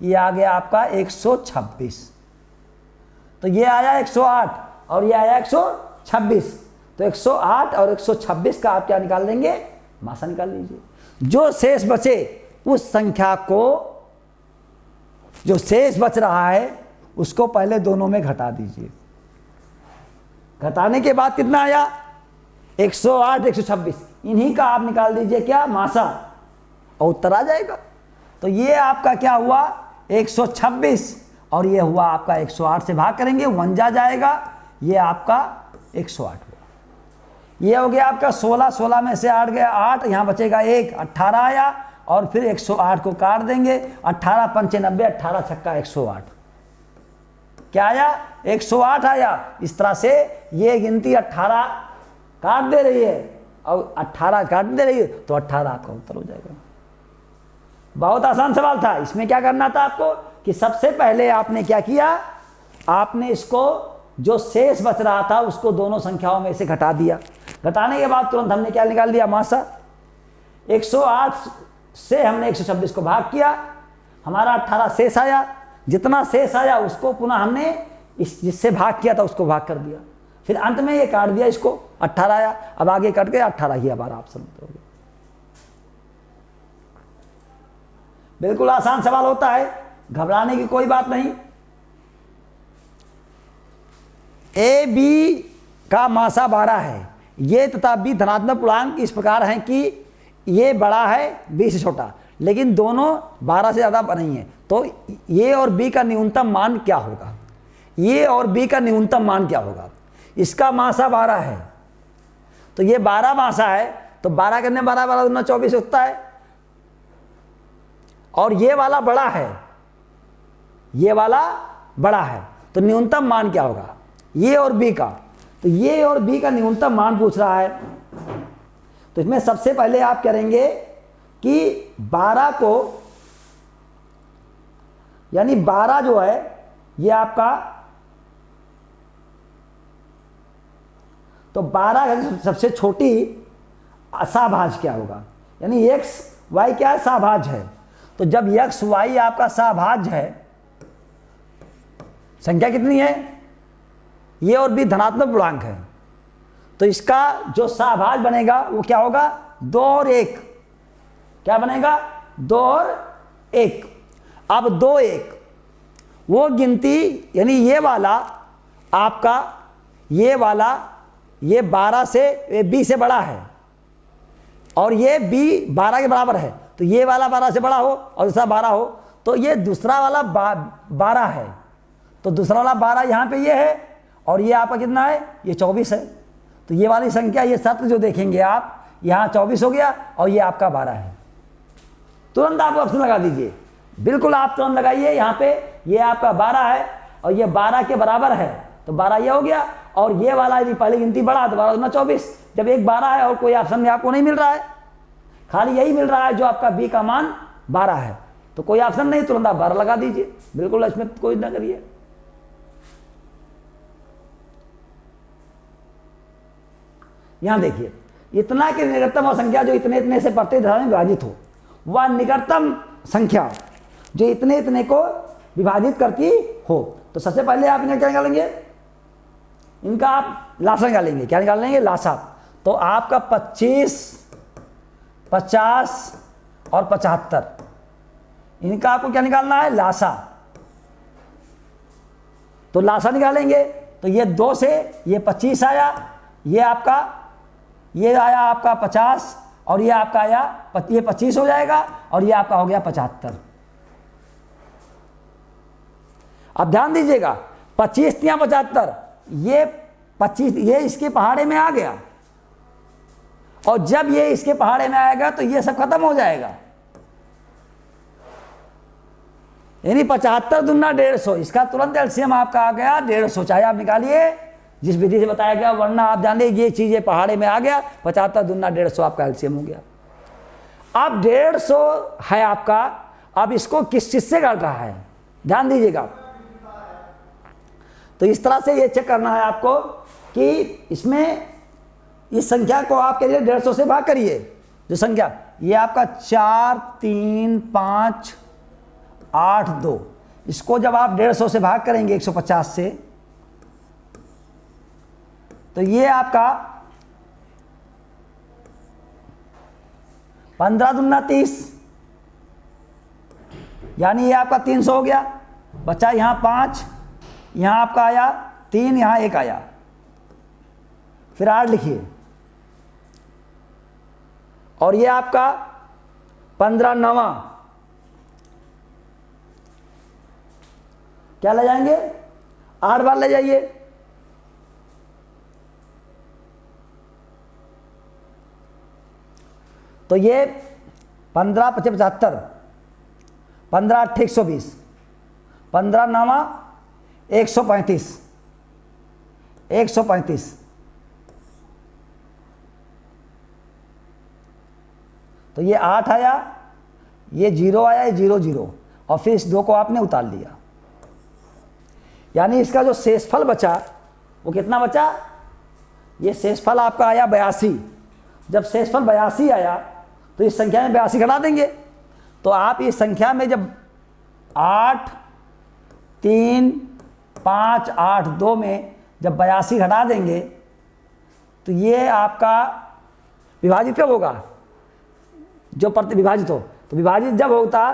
ये आ गया आपका 126। तो ये आया 108 और ये आया 126, तो 108 और 126 का आप क्या निकाल लेंगे? मासा निकाल लीजिए। जो शेष बचे उस संख्या को, जो शेष बच रहा है उसको पहले दोनों में घटा दीजिए। घटाने के बाद कितना आया? 108 126, इन्हीं का आप निकाल दीजिए क्या? मासा, और उत्तर आ जाएगा। तो ये आपका क्या हुआ? 126, और ये हुआ आपका 108 से भाग करेंगे 1 जाएगा, ये आपका 108 हुआ। ये हो गया आपका 16, 16 में से 8 गया 8, यहाँ बचेगा 1, 18 आया, और फिर 108 को काट देंगे, 18 पंचे 90, 18 छक्का 108, क्या आया? 108 आया। इस तरह से ये गिनती 18 काट दे रही है और 18 काट दे रही है, तो 18 आपका उत्तर हो जाएगा। बहुत आसान सवाल था। इसमें क्या करना था आपको कि सबसे पहले आपने क्या किया, आपने इसको जो शेष बच रहा था उसको दोनों संख्याओं में से घटा दिया। घटाने के बाद तुरंत हमने क्या निकाल दिया? मासा। 108 से हमने 126 को भाग किया, हमारा 18 शेष आया। जितना शेष आया उसको पुनः हमने जिससे भाग किया था उसको भाग कर दिया, फिर अंत में ये काट दिया, इसको 18 आया। अब आगे कट गया 18 ही हमारा ऑप्शन हो गया। बिल्कुल आसान सवाल होता है, घबराने की कोई बात नहीं। ए बी का मासा 12 है, ये तथा बी धनात्मक पूर्णांक इस प्रकार हैं कि ये बड़ा है बी से छोटा, लेकिन दोनों 12 से ज़्यादा नहीं है। तो ये और बी का न्यूनतम मान क्या होगा? ये और बी का न्यूनतम मान क्या होगा? इसका मासा 12 है, तो ये 12 मासा है, तो 12 करने 12 12 दूना 24 होता है। और ये वाला बड़ा है, ये वाला बड़ा है, तो न्यूनतम मान क्या होगा? ये और बी का, तो ये और बी का न्यूनतम मान पूछ रहा है। तो इसमें सबसे पहले आप करेंगे कि 12 को, यानी 12 जो है ये आपका, तो 12 का सबसे छोटी सहभाज्य क्या होगा? यानी x y क्या है? सहभाज्य है। तो जब x y आपका सहभाज्य है संख्या कितनी है, ये और बी धनात्मक पूर्णांक है, तो इसका जो सहभाज बनेगा वो क्या होगा, 2 और 1। क्या बनेगा, 2 और 1। अब 2 1 वो गिनती, यानी ये वाला आपका, ये वाला, ये 12 से, ये b से बड़ा है और ये b 12 के बराबर है, तो ये वाला 12 से बड़ा हो और दूसरा 12 हो, तो ये दूसरा वाला 12 है, तो दूसरा वाला 12 यहाँ पे ये है और ये आपका कितना है, ये 24 है। तो ये वाली संख्या, ये सत्र जो देखेंगे आप, यहाँ 24 हो गया और ये आपका 12 है। तुरंत आप ऑप्शन लगा दीजिए, बिल्कुल आप तुरंत लगाइए। यहाँ पे ये आपका 12 है और ये 12 के बराबर है, तो 12 ये हो गया, और ये वाला यदि पहली गिनती बड़ा तो 12 24। जब एक 12 है और कोई ऑप्शन में आपको नहीं मिल रहा है, खाली यही मिल रहा है जो आपका बी का मान 12 है, तो कोई ऑप्शन नहीं, तुरंत आप 12 लगा दीजिए, बिल्कुल इसमें कोई ना करिए। यहां देखिए, इतना की निकटतम संख्या जो इतने इतने से प्रत्येक धरा में विभाजित हो, वह निकटतम संख्या जो इतने इतने को विभाजित करती हो। तो सबसे पहले आप इन्हें क्या निकालेंगे, इनका आप लासा निकालेंगे। क्या निकालेंगे, लासा। तो आपका 25, 50 और 75, इनका आपको क्या निकालना है, लासा। तो लासा निकालेंगे तो ये 2 से ये 25 आया, ये आपका, ये आया आपका 50 और ये आपका आया, ये 25 हो जाएगा और ये आपका हो गया 75। अब ध्यान दीजिएगा, 25 या 75, ये 25 ये इसके पहाड़े में आ गया, और जब ये इसके पहाड़े में आएगा तो ये सब खत्म हो जाएगा, यानी 75 दूना 150, इसका तुरंत एलसीएम आपका आ गया 150। चाहे आप निकालिए जिस विधि से बताया गया, वरना आप जान लीजिए ये चीज़ पहाड़े में आ गया, 75 दूना 150 आपका एलसीएम हो गया। अब 150 है आपका, अब इसको किस चीज से काट रहा है, ध्यान दीजिएगा। तो इस तरह से ये चेक करना है आपको कि इसमें इस संख्या को आप करिए 150 से भाग करिए, जो संख्या ये आपका 4 3 5 8 2, इसको जब आप 150 से भाग करेंगे 150 से, तो ये आपका 15 दूना 30, यानी ये आपका 300 हो गया। बचा यहाँ 5, यहाँ आपका आया 3, यहाँ 1 आया, फिर 8 लिखिए, और ये आपका 15 9, क्या ले जाएंगे, 8 बार ले जाइए। तो ये 15 5 75, 15 8 120, 15 9 135, 135, तो ये 8 आया, ये 0 आया, ये 0 0, और फिर इस 2 को आपने उतार लिया, यानी इसका जो शेषफल बचा वो कितना बचा, ये शेषफल आपका आया 82। जब शेषफल 82 आया तो इस संख्या में 82 घटा देंगे। तो आप इस संख्या में जब 8 3 5 8 2 में जब 82 घटा देंगे तो ये आपका विभाजित कब होगा, जो प्रति विभाजित हो, तो विभाजित जब होता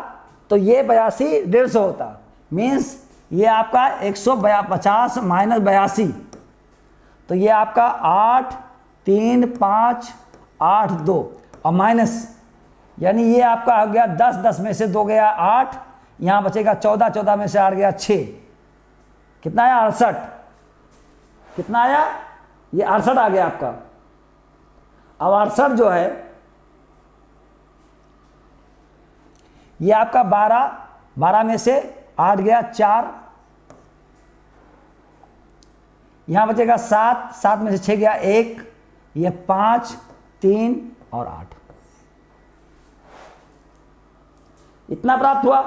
तो ये 82 150 होता, मीन्स ये आपका 150 माइनस 82, तो ये आपका 8 3 5 8 2 और माइनस, यानी ये आपका आ गया 10 10 में से 2 गया 8, यहाँ बचेगा 14 14 में से 8 गया 6, कितना आया 68, कितना आया, ये 68 आ गया आपका। अब 68 जो है ये आपका 12 में से 8 गया 4, यहां बचेगा 7 में से 6 गया 1, ये 5 3 और 8, इतना प्राप्त हुआ।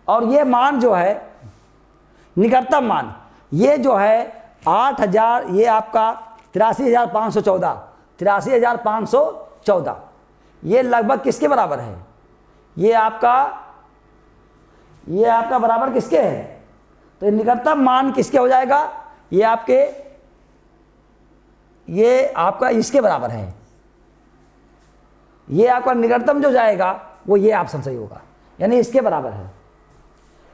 और ये मान जो है निकटतम मान, ये जो है 8000, ये आपका 83,514, 83,514, ये लगभग किसके बराबर है, ये आपका ये आपका बराबर किसके है, तो निकटतम मान किसके हो जाएगा, ये आपका इसके बराबर है। ये आपका निकटतम जो जाएगा वो ये ऑप्शन सही होगा, यानी इसके बराबर है।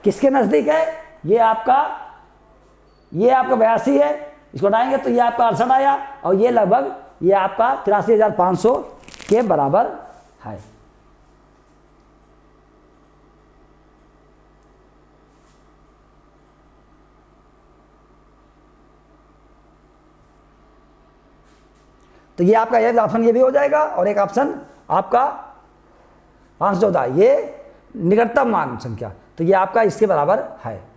किसके नज़दीक है, ये आपका 82 है, इसको हटाएंगे तो ये आपका 68 आया, और ये लगभग ये आपका 83,500 के बराबर है। तो ये आपका एक ऑप्शन ये भी हो जाएगा, और एक ऑप्शन आपका 514 ये निकटतम मान संख्या, तो ये आपका इसके बराबर है।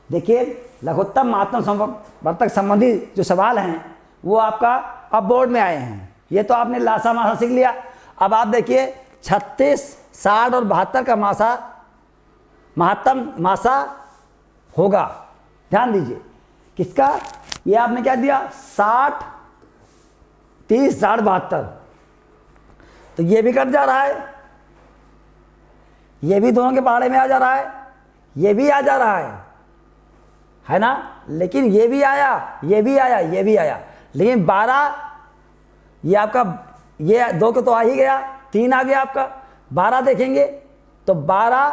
देखिए लघुत्तम महत्तम समवर्तक संबंधी जो सवाल हैं वो आपका अब बोर्ड में आए हैं। ये तो आपने लासा मासा सीख लिया। अब आप देखिए 36, 60 और 72 का महत्तम मासा होगा। ध्यान दीजिए किसका, ये आपने क्या दिया 60, 30, 60, 72, तो ये भी कट जा रहा है, ये भी दोनों के पहाड़े में आ जा रहा है, ये भी आ जा रहा है ना, लेकिन ये भी आया, ये भी आया, ये भी आया, लेकिन 12 ये आपका, ये 2 के तो आ ही गया, 3 आ गया आपका। 12 देखेंगे तो 12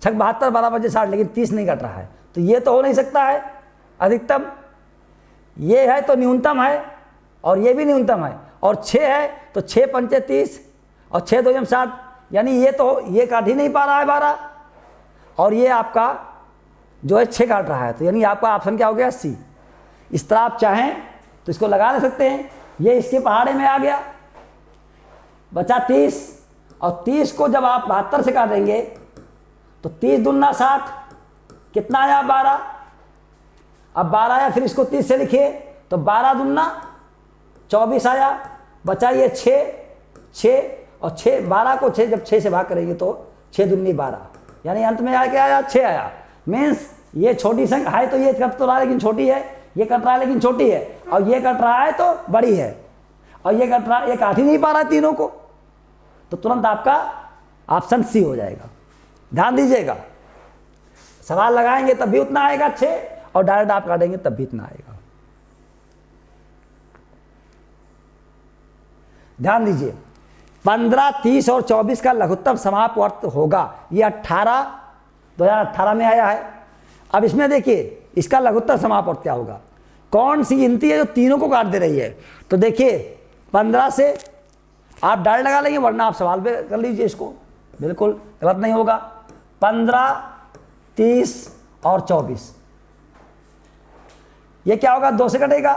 6 72, 12 बजे 60, लेकिन 30 नहीं कट रहा है, तो ये तो हो नहीं सकता है अधिकतम। ये है तो न्यूनतम है, और ये भी न्यूनतम है, और 6 है तो 6 पंचे 30 और 6 2 60, यानी ये काट ही नहीं पा रहा है 12, और ये आपका जो है 6 काट रहा है, तो यानी आपका ऑप्शन क्या हो गया C। इस तरह आप चाहें तो इसको लगा ले सकते हैं। ये इसके पहाड़े में आ गया, बचा 30, और 30 को जब आप 72 से काटेंगे तो 30 दूना 60, कितना आया 12, अब 12 आया, फिर इसको 30 से लिखिए तो 12 दूना 24 आया, बचा ये 6 और 12 को 6 जब 6 से भाग करेंगे तो 6 दूनी 12, यानी अंत में आया क्या आया 6 आया। मीन्स ये छोटी संख्या है तो ये कट तो रहा है लेकिन छोटी है, ये कट रहा है लेकिन छोटी है, और ये कट रहा है तो बड़ी है, और ये कट रहा, ये काट ही नहीं पा रहा है तीनों को, तो तुरंत आपका ऑप्शन C हो जाएगा। ध्यान दीजिएगा, सवाल लगाएंगे तब भी उतना आएगा 6, और डायरेक्ट आप काटेंगे तब भी इतना आएगा। ध्यान दीजिए 15, 30 और 24 का लघुत्तम समापवर्त होगा, ये 2018 में आया है। अब इसमें देखिए इसका लघुत्तम समापवर्त क्या होगा, कौन सी गिनती है जो तीनों को काट दे रही है। तो देखिए 15 से आप डायरेक्ट लगा लेंगे, वरना आप सवाल पे कर लीजिए, इसको बिल्कुल गलत नहीं होगा। 15, 30 और 24, ये क्या होगा 2 से कटेगा,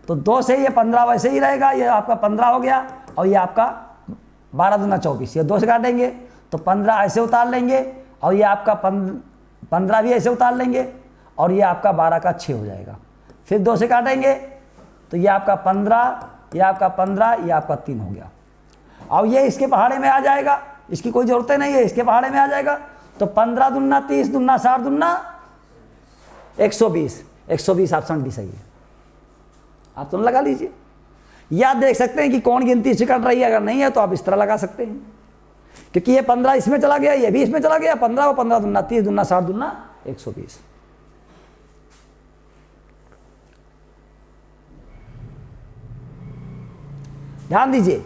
तो 2 से ये 15 वैसे ही रहेगा, ये आपका 15 हो गया, और ये आपका 12 दूना 24, ये 2 से काटेंगे तो 15 ऐसे उतार लेंगे, और ये आपका 15 भी ऐसे उतार लेंगे, और ये आपका 12 का 6 हो जाएगा। फिर 2 से काटेंगे तो ये आपका 15, ये आपका 15, ये आपका 3 हो गया। और ये इसके पहाड़े में आ जाएगा, इसकी कोई ज़रूरत नहीं है, इसके पहाड़े में आ जाएगा। तो 15 दूना 30 दूना 60 दूना 120, 120 ऑप्शन भी सही है, आप तुम लगा लीजिए। या देख सकते हैं कि कौन गिनती से कट रही है, अगर नहीं है तो आप इस तरह लगा सकते हैं, क्योंकि ये 15 इसमें चला गया, ये भी इसमें चला गया, 15 को 15 दूना 30 दूना 60 दूना 120। ध्यान दीजिए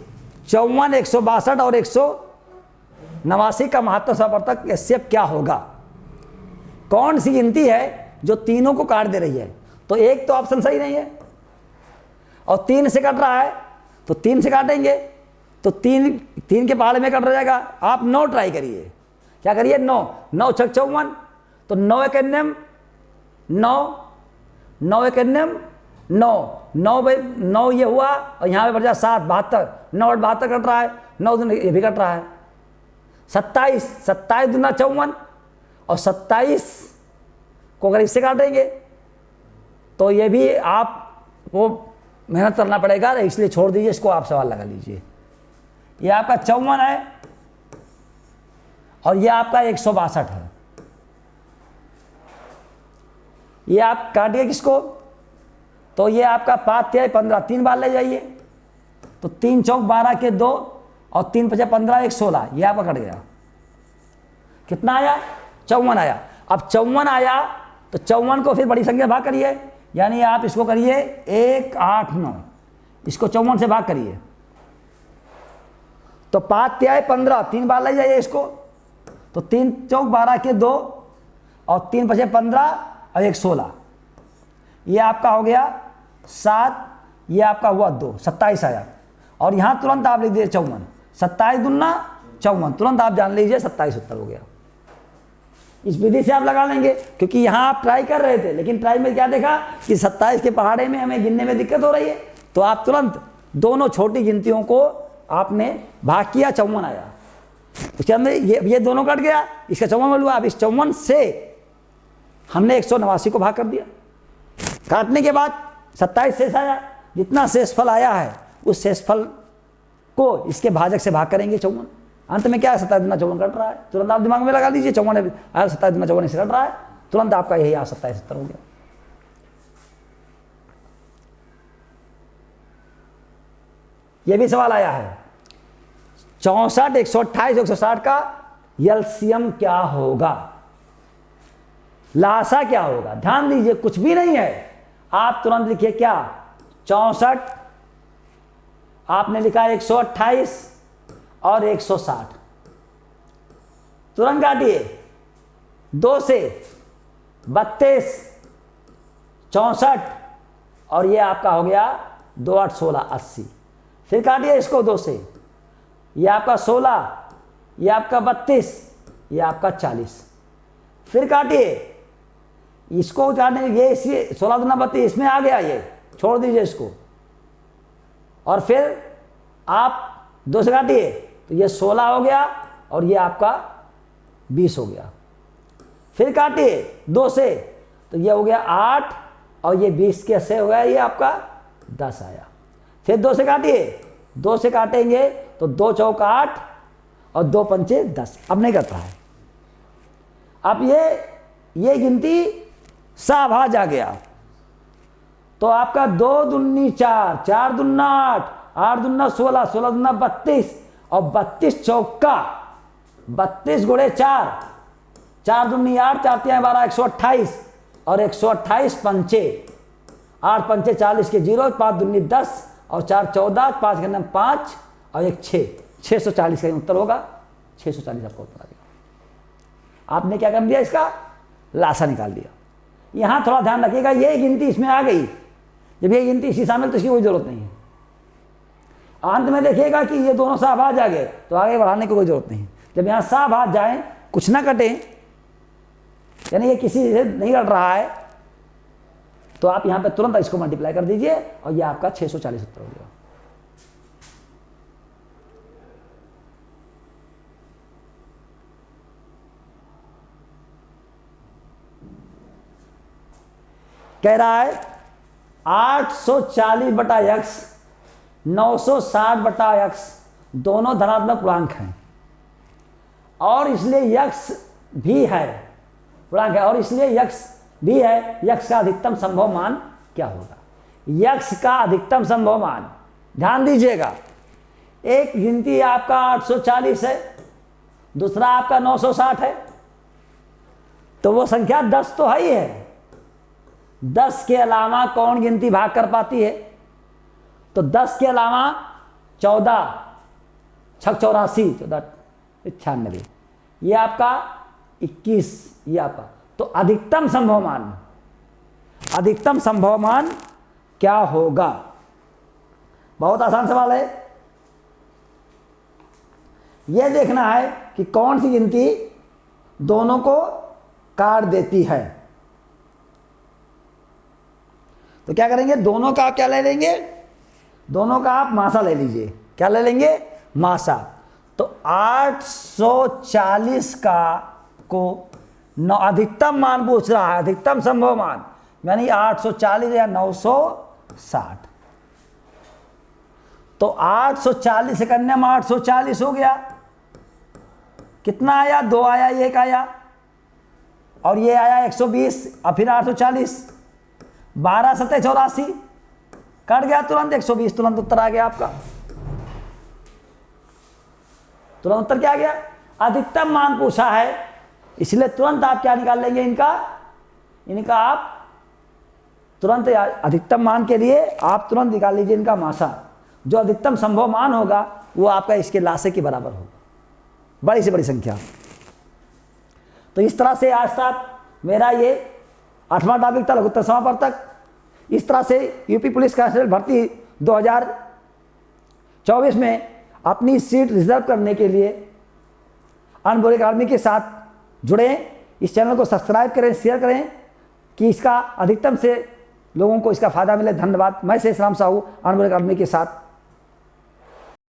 54, 162 और 189 का महत्तम समापवर्तक एचसीएफ क्या होगा, कौन सी गिनती है जो तीनों को काट दे रही है। तो एक तो ऑप्शन सही नहीं है, और 3 से कट रहा है, तो 3 से काटेंगे तो 3 के पहाड़े में कट जाएगा। आप 9 ट्राई करिए, क्या करिए 9, 9 6 54, तो 9 1 9, 9 1 9 ये हुआ, और यहाँ पे बढ़ जाए 7 72, 9 और 72 कट रहा है, 9 दूना ये भी कट रहा है, 27 27 दूना 54, और 27 को अगर इससे काटेंगे तो ये भी आपको मेहनत करना पड़ेगा, इसलिए छोड़ दीजिए, इसको आप सवाल लगा लीजिए। ये आपका 54 है, और ये आपका 162 है, ये आप काटिए किसको, तो ये आपका 5 तिहाई 15, 3 बार ले जाइए, तो 3 चौक 12 के 2 और 3 पचे 15, 1 16, ये आपका कट गया। कितना आया? 54 आया। अब 54 आया तो 54 को फिर बड़ी संख्या भाग करिए, यानी आप इसको करिए 1 8 9, इसको 54 से भाग करिए, तो 5 तिहाई 15, 3 बार ले जाइए इसको, तो 3 चौक 12 के 2 और 3 पचे 15 और 1 16, ये आपका हो गया 7, ये आपका हुआ 2, 27 आया। और यहाँ तुरंत आप लिख दीजिए 54, 27 दूना 54, तुरंत आप जान लीजिए 27 उत्तर हो गया। इस विधि से आप लगा लेंगे, क्योंकि यहाँ आप ट्राई कर रहे थे, लेकिन ट्राई में क्या देखा कि 27 के पहाड़े में हमें गिनने में दिक्कत हो रही है, तो आप तुरंत दोनों छोटी गिनतियों को आपने भाग किया, 54 आया। उसके अंदर ये दोनों कट गया, इसका 54 हुआ। अब इस 54 से हमने 189 को भाग कर दिया, काटने के बाद 27 शेष आया। जितना शेषफल आया है उस शेषफल को इसके भाजक से भाग करेंगे 54। अंत में क्या है? 27 दूना 54 कट रहा है, तुरंत आप दिमाग में लगा लीजिए, 54 आया, 27 दूना 54 से कट रहा है, तुरंत आपका यही 27 उत्तर हो गया। यह भी सवाल आया है 64, 128, 160 का एलसीएम क्या होगा, लासा क्या होगा? ध्यान दीजिए, कुछ भी नहीं है, आप तुरंत लिखिए क्या, 64 आपने लिखा 128 और 160, तुरंत काटिए 2 से 32, 64 और ये आपका हो गया 2 8 16 80। फिर काटिए इसको 2 से, ये आपका 16, ये आपका 32, ये आपका 40। फिर काटिए इसको, काटने ये इसी 16 दूना 32 इसमें आ गया, ये छोड़ दीजिए इसको, और फिर आप 2 से काटिए तो ये 16 हो गया और ये आपका 20 हो गया। फिर काटिए 2 से तो ये हो गया 8 और ये 20 के से हो गया, ये आपका 10 आया। फिर 2 से काटिए, 2 से काटेंगे तो 2 चौक 8 और 2 पंचे 10। अब नहीं करता है, अब ये गिनती शाहबाज आ गया, तो आपका 2 दूनी 4, 4 दूना 8, 8 दूना 16, 16 दूना 32 और 32 चौका 32 गुणे 4, 4 दूनी 8, 4 तिहाई 12, 128 और 128 पंचे 8 पंचे 40 के 0, 5 दूनी 10 और 4 14, 5 के 5 और 1 6, 640 का उत्तर होगा। 640 आपका उत्तर आ गया। आपने क्या कर दिया? इसका लासा निकाल दिया। यहां थोड़ा ध्यान रखिएगा, ये गिनती इसमें आ गई, जब ये गिनती इसी शामिल तो इसकी कोई जरूरत नहीं है। अंत में देखिएगा कि ये दोनों शाहबाज आ गए तो आगे बढ़ाने की कोई जरूरत नहीं। जब यहाँ शाहबाज जाए, कुछ ना कटे, यानी ये किसी से नहीं कट रहा है, तो आप यहां पे तुरंत इसको मल्टीप्लाई कर दीजिए और ये आपका 640 उत्तर हो गया। कह रहा है 840 बटा x 960 बटा x दोनों धनात्मक पूर्णांक हैं, और इसलिए x भी है पूर्णांक है, और इसलिए x भी है। x का अधिकतम संभव मान क्या होगा? x का अधिकतम संभव मान, ध्यान दीजिएगा, एक गिनती आपका 840 है, दूसरा आपका 960 है, तो वो संख्या 10 तो है ही है। 10 के अलावा कौन गिनती भाग कर पाती है? तो 10 के अलावा 14, 6 84, 14 96, ये आपका 21, ये आपका। तो अधिकतम संभव मान, अधिकतम संभव मान क्या होगा? बहुत आसान सवाल है। यह देखना है कि कौन सी गिनती दोनों को काट देती है। तो क्या करेंगे? दोनों का आप क्या ले लेंगे? दोनों का आप मासा ले लीजिए। क्या ले लेंगे? मासा। तो 840 का को अधिकतम मान पूछ रहा है, अधिकतम संभव मान, यानी 840 या 960। तो 840 से करने में 840 हो गया, कितना आया? 2 आया, 1 आया, और ये आया 120 और फिर 840, 12 7 84, कट गया तुरंत 120, तुरंत उत्तर आ गया आपका। तुरंत उत्तर क्या आ गया? अधिकतम मान पूछा है, इसलिए तुरंत आप क्या निकाल लेंगे इनका आप तुरंत अधिकतम मान के लिए आप तुरंत निकाल लीजिए इनका मासा। जो अधिकतम संभव मान होगा वो आपका इसके लासे के बराबर होगा, बड़ी से बड़ी संख्या। तो इस तरह से आज तक मेरा ये 8वां टॉपिक था लघुत्तर समापवर्तक। इस तरह से यूपी पुलिस कांस्टेबल भर्ती 2024 में अपनी सीट रिजर्व करने के लिए अनमोल अकादमी के साथ जुड़ें। इस चैनल को सब्सक्राइब करें, शेयर करें कि इसका अधिकतम से लोगों को इसका फायदा मिले। धन्यवाद। मैं शेष राम साहू अनमोल अकादमी के साथ